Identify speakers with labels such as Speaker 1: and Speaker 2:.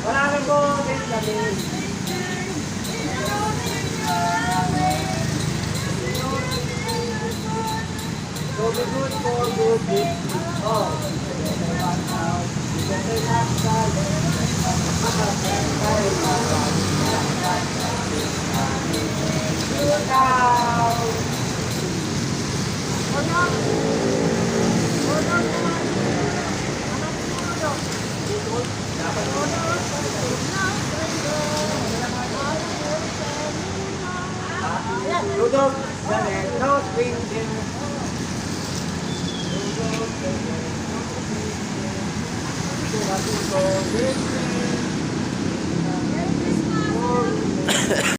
Speaker 1: Wala nang bukit lamin. So be good for good deeds. Oh, better not Rudolph, the red-nosed reindeer. Rudolph, the red-nosed reindeer.